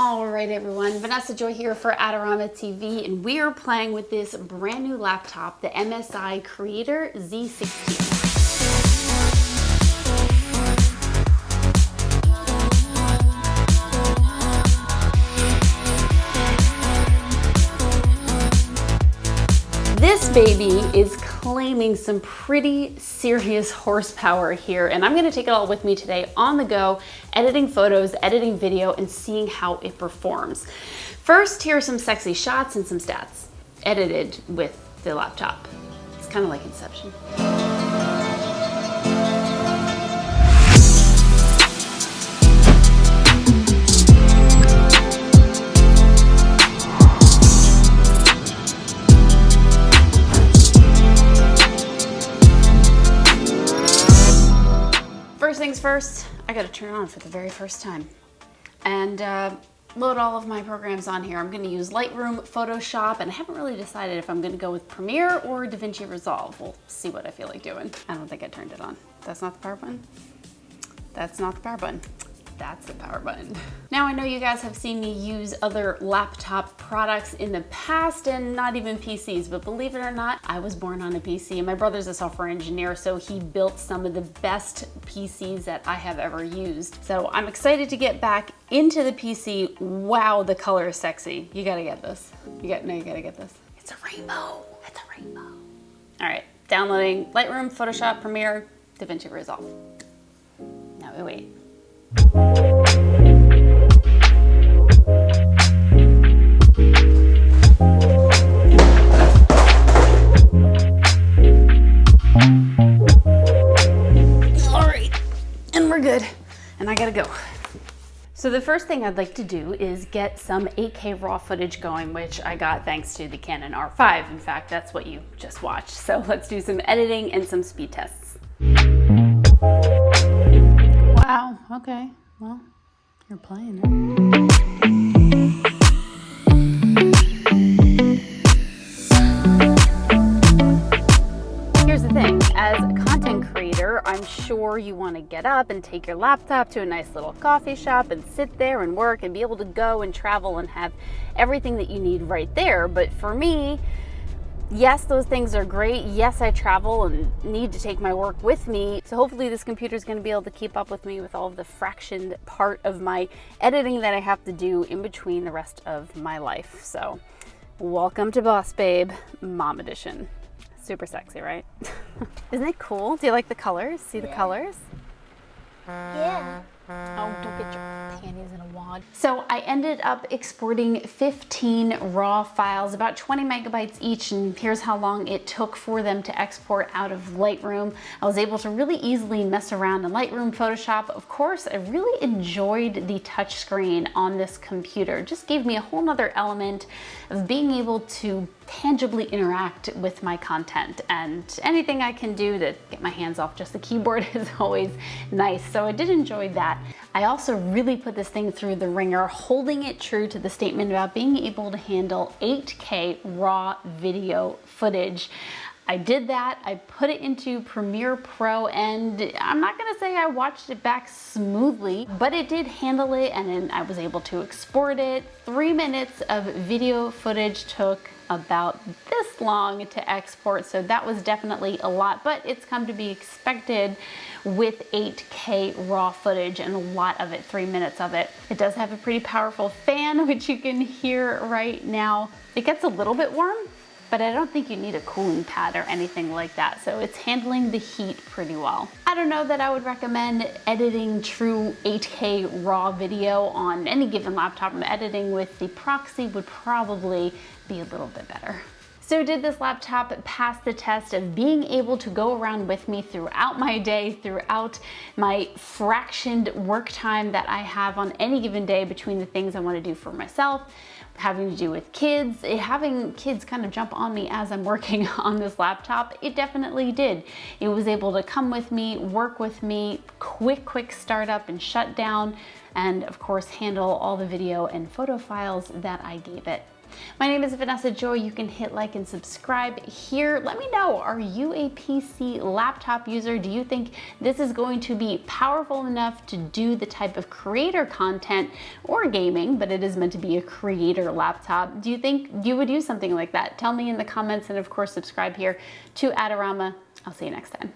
All right, everyone, Vanessa Joy here for Adorama TV, and we are playing with this brand new laptop, the MSI Creator Z16. This baby is claiming some pretty serious horsepower here, and I'm gonna take it all with me today on the go, editing photos, editing video, and seeing how it performs. First, here are some sexy shots and some stats, edited with the laptop. It's kind of like Inception. First things first, I gotta turn it on for the very first time and load all of my programs on here. I'm gonna use Lightroom, Photoshop, and I haven't really decided if I'm gonna go with Premiere or DaVinci Resolve. We'll see what I feel like doing. I don't think I turned it on. That's not the power button. That's not the power button. That's the power button. Now, I know you guys have seen me use other laptop products in the past, and not even PCs, but believe it or not, I was born on a PC. My brother's a software engineer, so he built some of the best PCs that I have ever used. So I'm excited to get back into the PC. Wow, the color is sexy. You gotta get this. You gotta get this. It's a rainbow. It's a rainbow. All right, downloading Lightroom, Photoshop, Premiere, DaVinci Resolve. Now we wait. All right, and we're good, and I gotta go. So the first thing I'd like to do is get some 8K raw footage going, which I got thanks to the Canon R5. In fact, that's what you just watched. So let's do some editing and some speed tests. Wow, okay, well, you're playing it. Here's the thing, as a content creator, I'm sure you want to get up and take your laptop to a nice little coffee shop and sit there and work and be able to go and travel and have everything that you need right there. But for me, yes, those things are great. Yes, I travel and need to take my work with me. So hopefully this computer is going to be able to keep up with me with all of the fractioned part of my editing that I have to do in between the rest of my life. So welcome to Boss Babe, Mom Edition. Super sexy, right? Isn't it cool? Do you like the colors? See the colors? Yeah. Oh, don't get your panties in a wad. So I ended up exporting 15 raw files, about 20 megabytes each, and here's how long it took for them to export out of Lightroom. I was able to really easily mess around in Lightroom, Photoshop. Of course, I really enjoyed the touch screen on this computer. It just gave me a whole nother element of being able to tangibly interact with my content, and anything I can do to get my hands off just the keyboard is always nice. So I did enjoy that. I also really put this thing through the ringer, holding it true to the statement about being able to handle 8K raw video footage. I did that, I put it into Premiere Pro, and I'm not gonna say I watched it back smoothly, but it did handle it, and then I was able to export it. 3 minutes of video footage took about this long to export, so that was definitely a lot, but it's come to be expected with 8K raw footage, and a lot of it, 3 minutes of it. It does have a pretty powerful fan, which you can hear right now. It gets a little bit warm, but I don't think you need a cooling pad or anything like that, so it's handling the heat pretty well. I don't know that I would recommend editing true 8K raw video on any given laptop. Editing with the proxy would probably be a little bit better. So did this laptop pass the test of being able to go around with me throughout my day, throughout my fractioned work time that I have on any given day between the things I want to do for myself, having to do with kids, having kids kind of jump on me as I'm working on this laptop? It definitely did. It was able to come with me, work with me, quick startup and shut down, and of course handle all the video and photo files that I gave it. My name is Vanessa Joy. You can hit like and subscribe here. Let me know, are you a PC laptop user? Do you think this is going to be powerful enough to do the type of creator content or gaming, but it is meant to be a creator laptop? Do you think you would use something like that? Tell me in the comments, and of course subscribe here to Adorama. I'll see you next time.